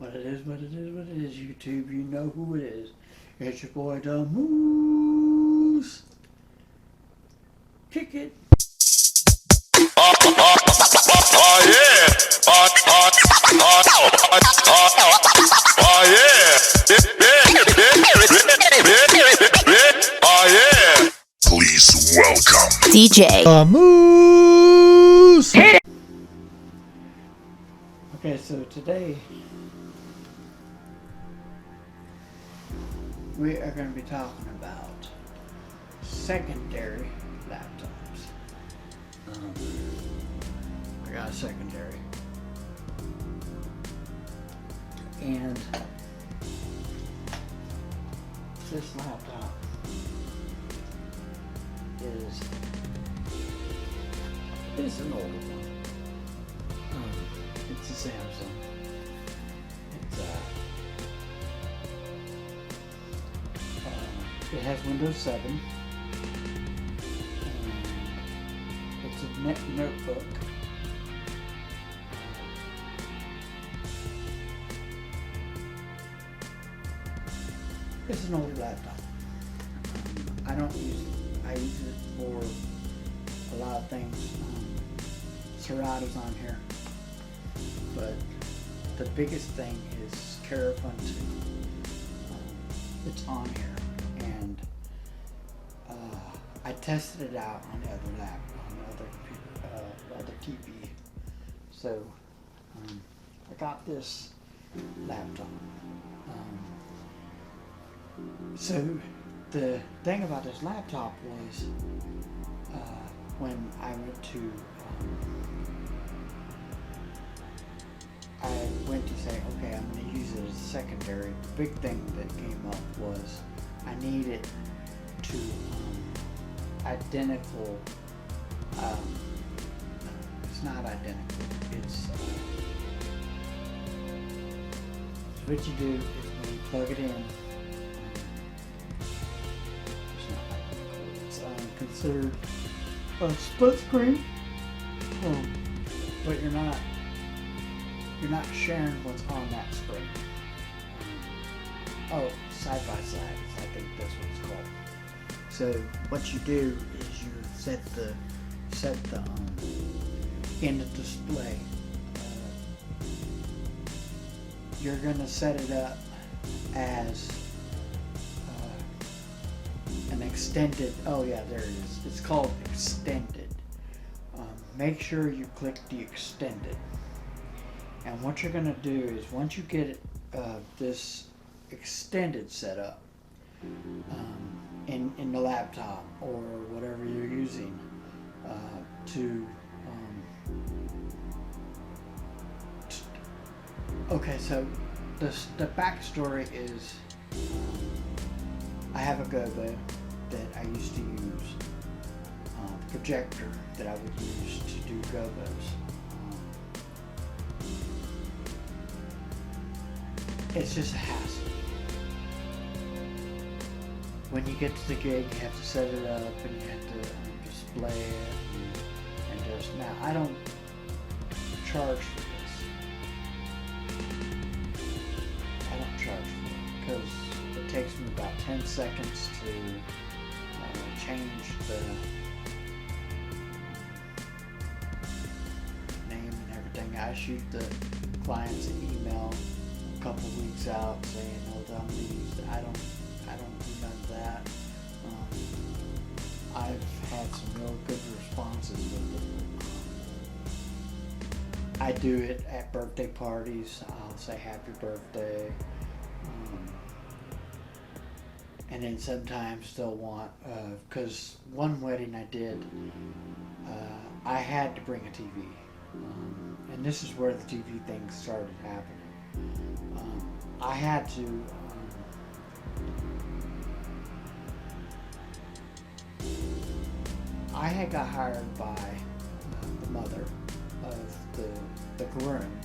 What it is, what it is, what it is, YouTube, you know who it is. It's your boy, the Moose. Kick it. Oh yeah. Oh yeah. Please welcome DJ Moose. Okay, so today we are going to be talking about secondary laptops. I got a secondary, and this laptop is an older one. It's a Samsung. It has Windows 7. It's a notebook. It's an older laptop. I don't use it. I use it for a lot of things. Serato's on here. But the biggest thing is Karaoke DJ. It's on here, and I tested it out on the other lap, on the other computer, other TV. So I got this laptop. So the thing about this laptop was when I went to say, okay, I'm going to use it as a secondary. The big thing that came up was I needed to identical. It's not identical. It's what you do is when you plug it in. It's not identical. It's considered a split screen, but you're not sharing what's on that screen. Oh, side by side, I think that's what it's called. So what you do is you set the in the display. You're gonna set it up as an extended. Oh yeah, there it is. It's called extended. Make sure you click the extended. And what you're going to do is once you get this extended setup in the laptop or whatever you're using okay, so the backstory is I have a Gobo that I used to use, projector that I would use to do Gobos. It's just a hassle. When you get to the gig, you have to set it up and you have to display it and just, now I don't charge for this. I don't charge for it because it takes me about 10 seconds to change the name and everything. I shoot the clients an email a couple weeks out saying, "Oh, I'm gonna use it." I don't do none of that. I've had some real good responses with it. I do it at birthday parties. I'll say happy birthday, and then sometimes they'll want, because one wedding I did, I had to bring a TV, and this is where the TV thing started happening. I had to I had got hired by the mother of the groom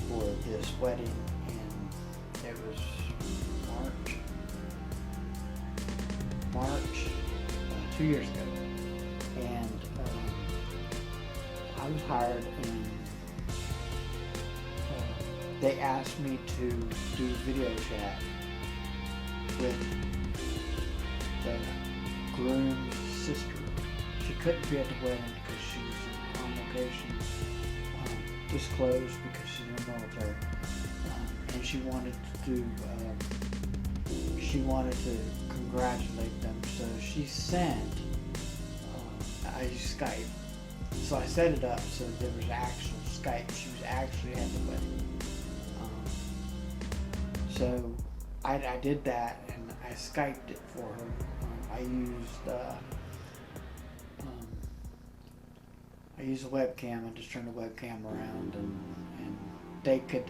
for this wedding, and it was March 2 years ago, and I was hired, and they asked me to do video chat with the groom's sister. She couldn't be at the wedding because she was on location, disclosed because she's in the military, and she wanted to congratulate them. So she sent, I used Skype. So I set it up so there was actual Skype. She was actually at the wedding. So I did that and I Skyped it for her. I used a webcam. I just turned the webcam around and they could,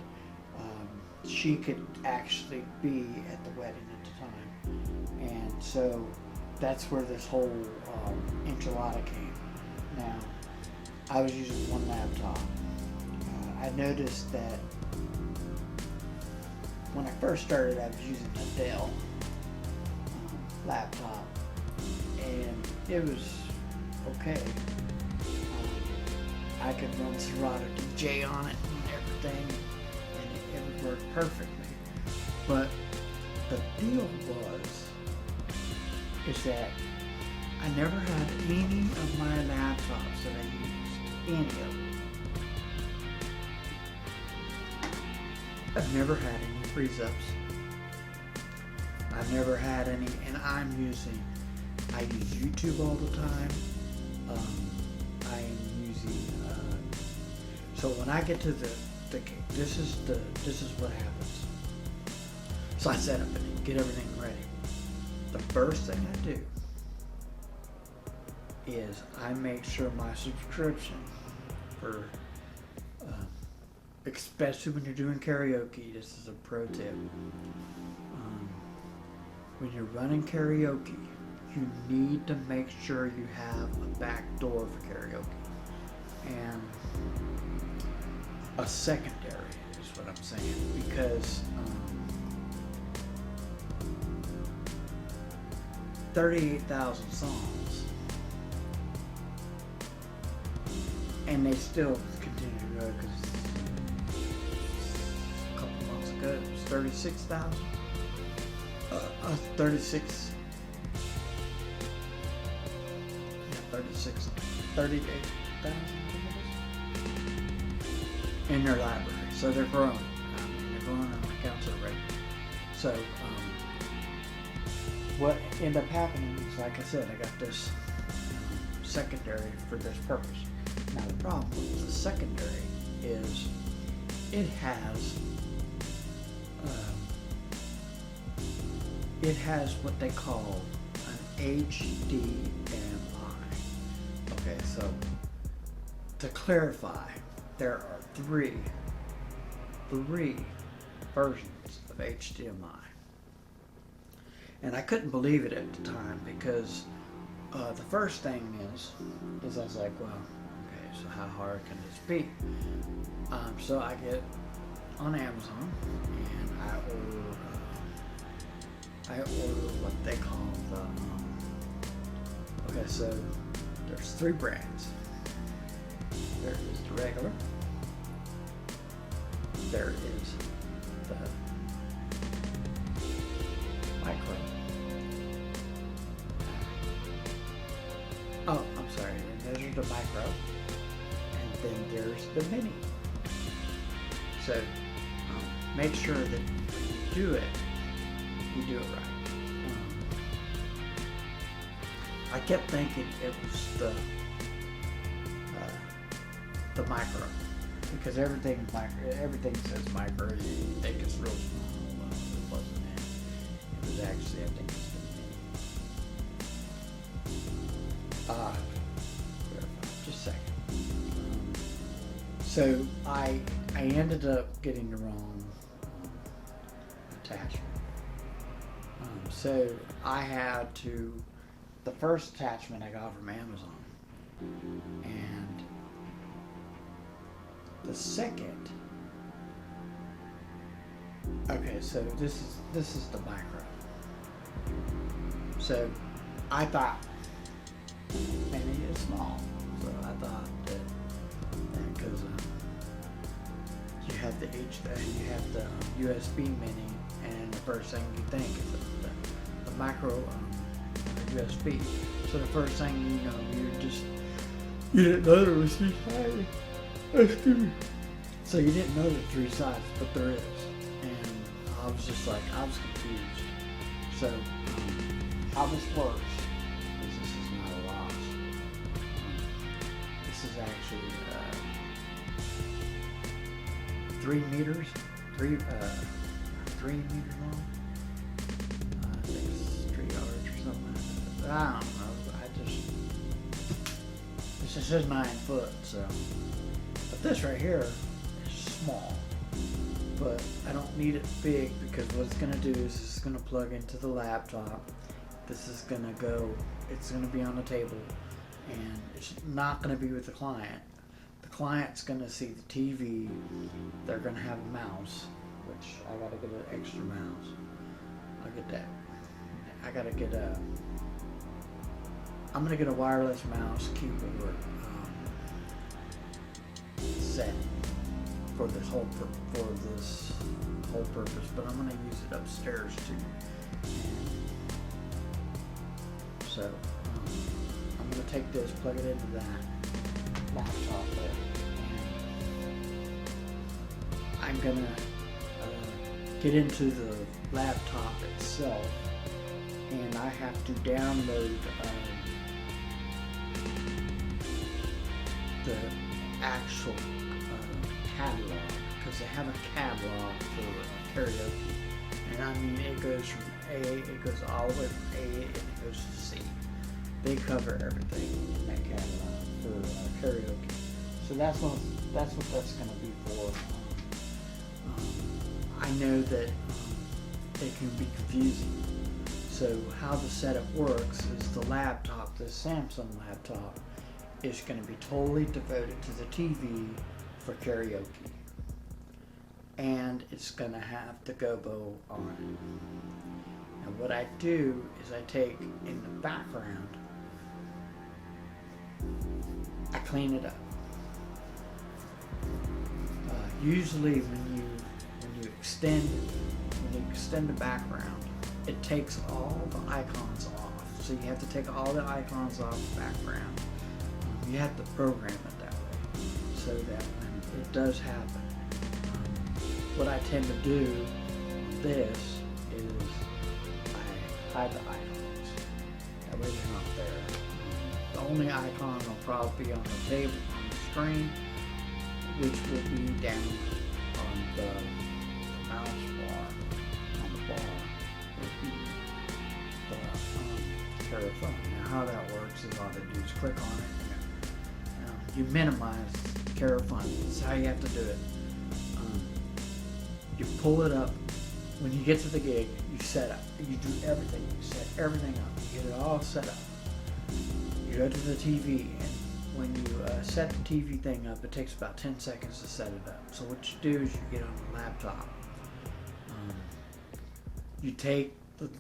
she could actually be at the wedding at the time. And so that's where this whole enchilada came. Now, I was using one laptop. I noticed that when I first started, I was using a Dell laptop, and it was okay. I could run Serato DJ on it and everything, and it would work perfectly. But the deal is that I never had any of my laptops that I used, any of them. I've never had any freeze-ups. I've never had any, and I use YouTube all the time. I am using, so when I get to this is what happens. So I set up and get everything ready. The first thing I do is I make sure my subscription for, especially when you're doing karaoke, this is a pro tip. When you're running karaoke, you need to make sure you have a back door for karaoke and a secondary is what I'm saying, because 38,000 songs, and they still continue to grow because a couple months ago it was 36,000. 38,000 in their library. So they're growing. They're growing on accounts at a rate. So what ended up happening is, like I said, I got this secondary for this purpose. Now the problem with the secondary is it has what they call an HDMI. Okay, so to clarify, there are three versions of HDMI. And I couldn't believe it at the time because the first thing is I was like, well, okay, so how hard can this be? So I get on Amazon and I order what they call the, okay, so there's three brands. There is the regular, there is the micro. Oh, I'm sorry, those are the micro, and then there's the mini. So make sure that when you do it right. I kept thinking it was the micro, because everything says micro. You think it's real small. Well, it wasn't it. It was actually, I think it's just a second. So I ended up getting the wrong attachment. So I had to, the first attachment I got from Amazon, and the second, okay, so this is the micro. So I thought maybe it's small, so I thought that because you have the USB mini, and the first thing you think is the micro USB. So the first thing you know, you didn't know there was 3 sides. Excuse me. So you didn't know there were 3 sides, but there is. And I was confused. So how this works is this is not a loss. This is actually 3 meters, 3 meters long. I think it's 3 yards or something like that. I don't know. This says 9 foot, so. But this right here is small. But I don't need it big, because what it's gonna do is it's gonna plug into the laptop. This is gonna go, it's gonna be on the table, and it's not gonna be with the client. The client's gonna see the TV. They're gonna have a mouse, which I gotta get an extra mouse. I'll get that. I gotta get I'm gonna get a wireless mouse keyboard set for this whole purpose, but I'm gonna use it upstairs too. So I'm gonna take this, plug it into that laptop there, and I'm gonna get into the laptop itself, and I have to download the actual catalog, because they have a catalog for karaoke, and I mean it goes from it goes all the way from A and it goes to C. They cover everything in that catalog for karaoke. So that's what that's going to be for. I know that it can be confusing. So how the setup works is the laptop, the Samsung laptop, is going to be totally devoted to the TV for karaoke, and it's going to have the gobo on it. And what I do is I take in the background, I clean it up. Usually when you extend the background, it takes all the icons off. So you have to take all the icons off the background. You have to program it that way, so that when it does happen, what I tend to do on this is I hide the icons. That way they're not there. The only icon will probably be on the table, on the screen, which will be down on the mouse bar. On the bar will be the Serato. Now how that works is all they do is click on it. You minimize Serato. That's how you have to do it. You pull it up. When you get to the gig, you set up. You do everything. You set everything up. You get it all set up. You go to the TV, and when you set the TV thing up, it takes about 10 seconds to set it up. So what you do is you get on the laptop. You take the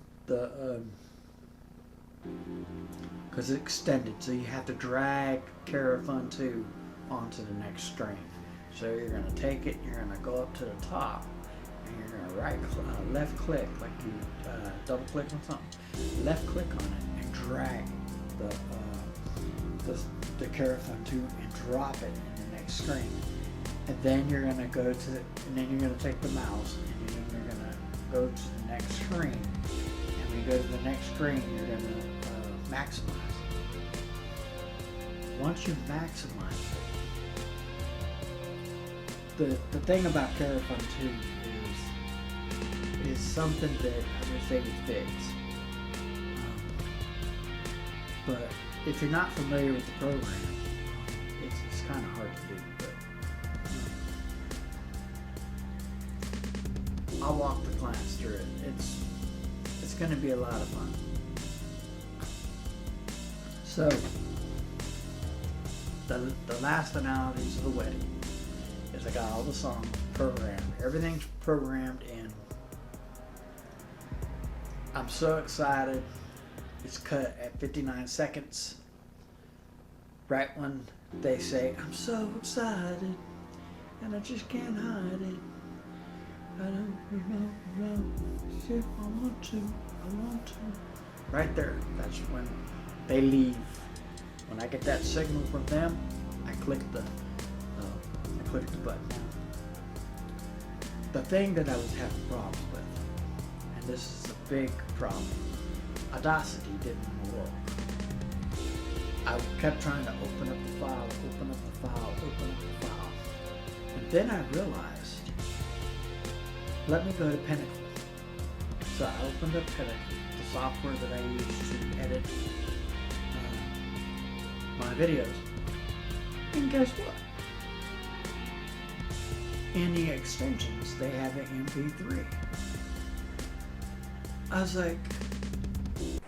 because it's extended, so you have to drag Serato 2 onto the next string. So you're going to take it, you're going to go up to the top, and you're going to left click, like you double click on something, left click on it and drag the Serato 2 and drop it in the next screen. And then you're going to go to and then you're going to take the mouse, and then you're going to go to the next screen. And when you go to the next screen, you're going to maximize it. Once you maximize it, the thing about Serato 2 is something that I wish they would fix. But if you're not familiar with the program, it's kind of hard to do. But I'll walk the clients through it. It's going to be a lot of fun. So the last finalities of the wedding is I got all the songs programmed. Everything's programmed in. I'm so excited. It's cut at 59 seconds. Right when they say, I'm so excited, and I just can't hide it. I don't know if I want to, I want to. Right there, that's when they leave. When I get that signal from them, I click the button. The thing that I was having problems with, and this is a big problem, Audacity didn't work. I kept trying to open up the file, open up the file, open up the file. And then I realized, let me go to Pinnacle. So I opened up Pinnacle, the software that I use to edit my videos. And guess what? In the extensions, they have an MP3. I was like,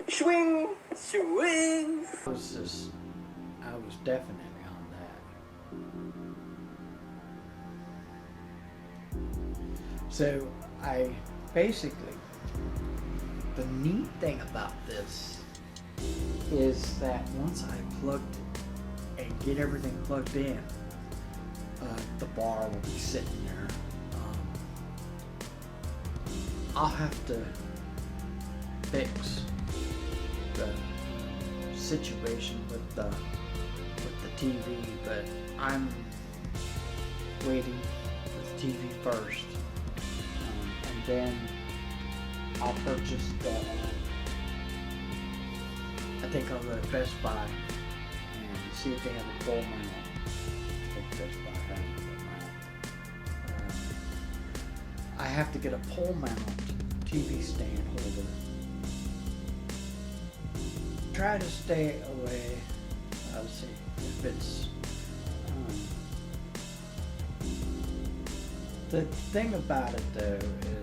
swing, swing. I was definitely on that. So I basically, the neat thing about this is that once I plugged it and get everything plugged in, the bar will be sitting there. I'll have to fix the situation with the TV, but I'm waiting for the TV first, and then I'll purchase the. I think I'll go to Best Buy and see if they have a pole mount. I think Best Buy has a pole mount. I have to get a pole mount TV stand holder. Try to stay away. I'll see if it's. The thing about it though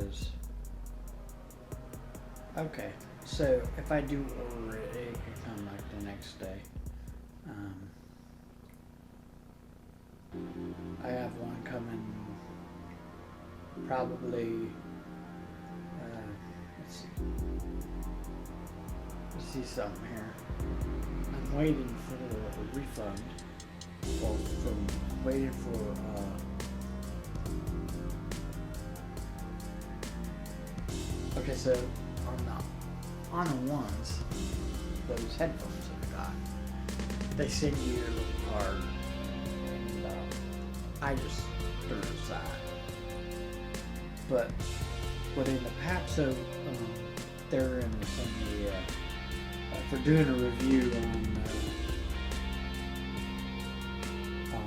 is, okay, so if I do order it, it can come like the next day. I have one coming probably. Let's see something here. I'm waiting for a refund. Well, I'm waiting for okay, so on the ones, those headphones that I got, they send you a little card, and I just threw it aside. But within the pack, so they're in the same for doing a review on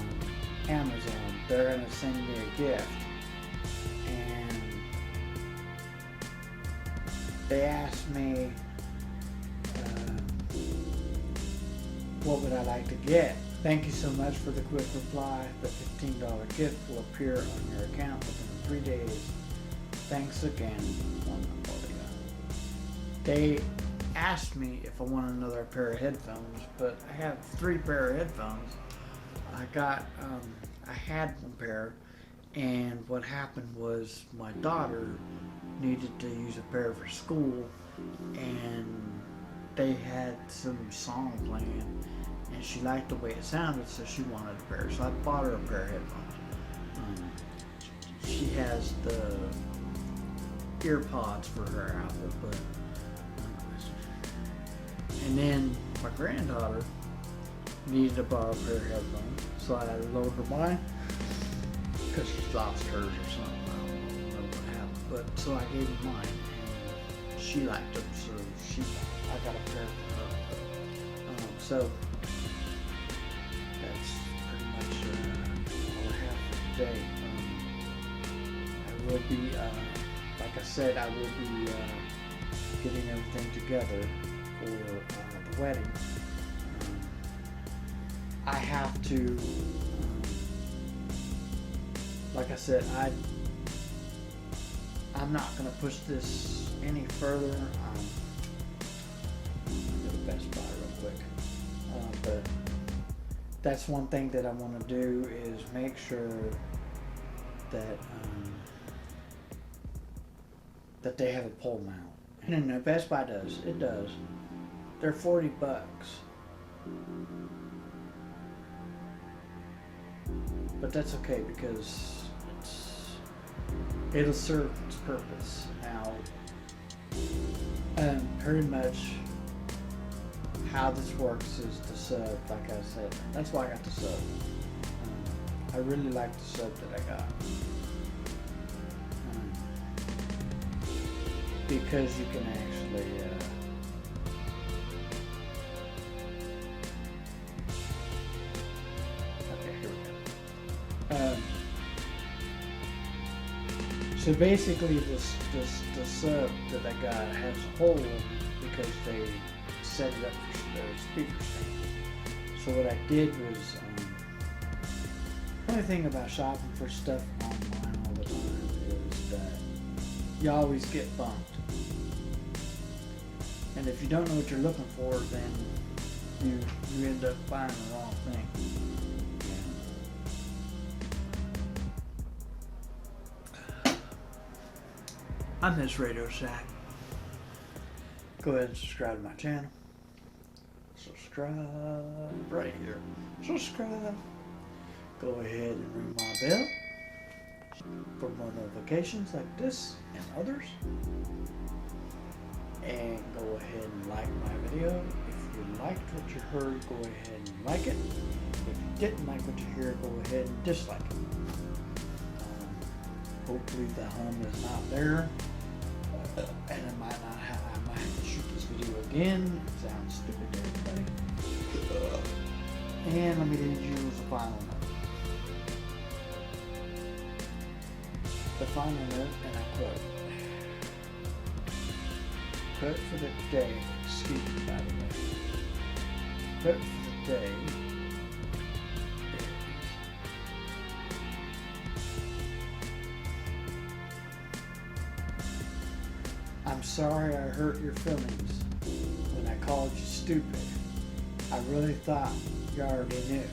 Amazon. They're gonna send me a gift, and they asked me what would I like to get. Thank you so much for the quick reply. The $15 gift will appear on your account within 3 days. Thanks again. They asked me if I want another pair of headphones, but I have 3 pair of headphones. I had one pair, and what happened was my daughter needed to use a pair for school, and they had some song playing, and she liked the way it sounded, so she wanted a pair. So I bought her a pair of headphones. She has the ear pods for her Apple, but and then my granddaughter needed to borrow a pair of headphones, so I loaned her mine because she lost hers or something. I don't know what happened, but so I gave her mine, and she liked them, so I got a pair for her. So that's pretty much all I have for today. I will be, like I said, I will be getting everything together for the wedding. I have to, like I said, I'm not going to push this any further. I'm going to go to Best Buy real quick. But that's one thing that I want to do is make sure that that they have a pole mount. And no, Best Buy does. It does. They're $40. but that's okay because it'll serve its purpose. Now, pretty much how this works is the sub, like I said. That's why I got the sub. I really like the sub that I got. Because you can actually okay, here we go. So basically the sub that I got has a hole because they set it up for the speaker stand. So what I did was, the only thing about shopping for stuff online all the time is that you always get bumped. And if you don't know what you're looking for, then you end up buying the wrong thing. I'm Miss Radio Shack. Go ahead and subscribe to my channel. Subscribe right here. Subscribe. Go ahead and ring my bell for more notifications like this and others. And go ahead and like my video. If you liked what you heard, go ahead and like it. If you didn't like what you hear, go ahead and dislike it. Hopefully the hum is not there. And I might have to shoot this video again. It sounds stupid to everybody. And let me use the final note. The final note, and I quote. Quote for the day, excuse me by the way. Quote for the day is, I'm sorry I hurt your feelings when I called you stupid. I really thought you already knew.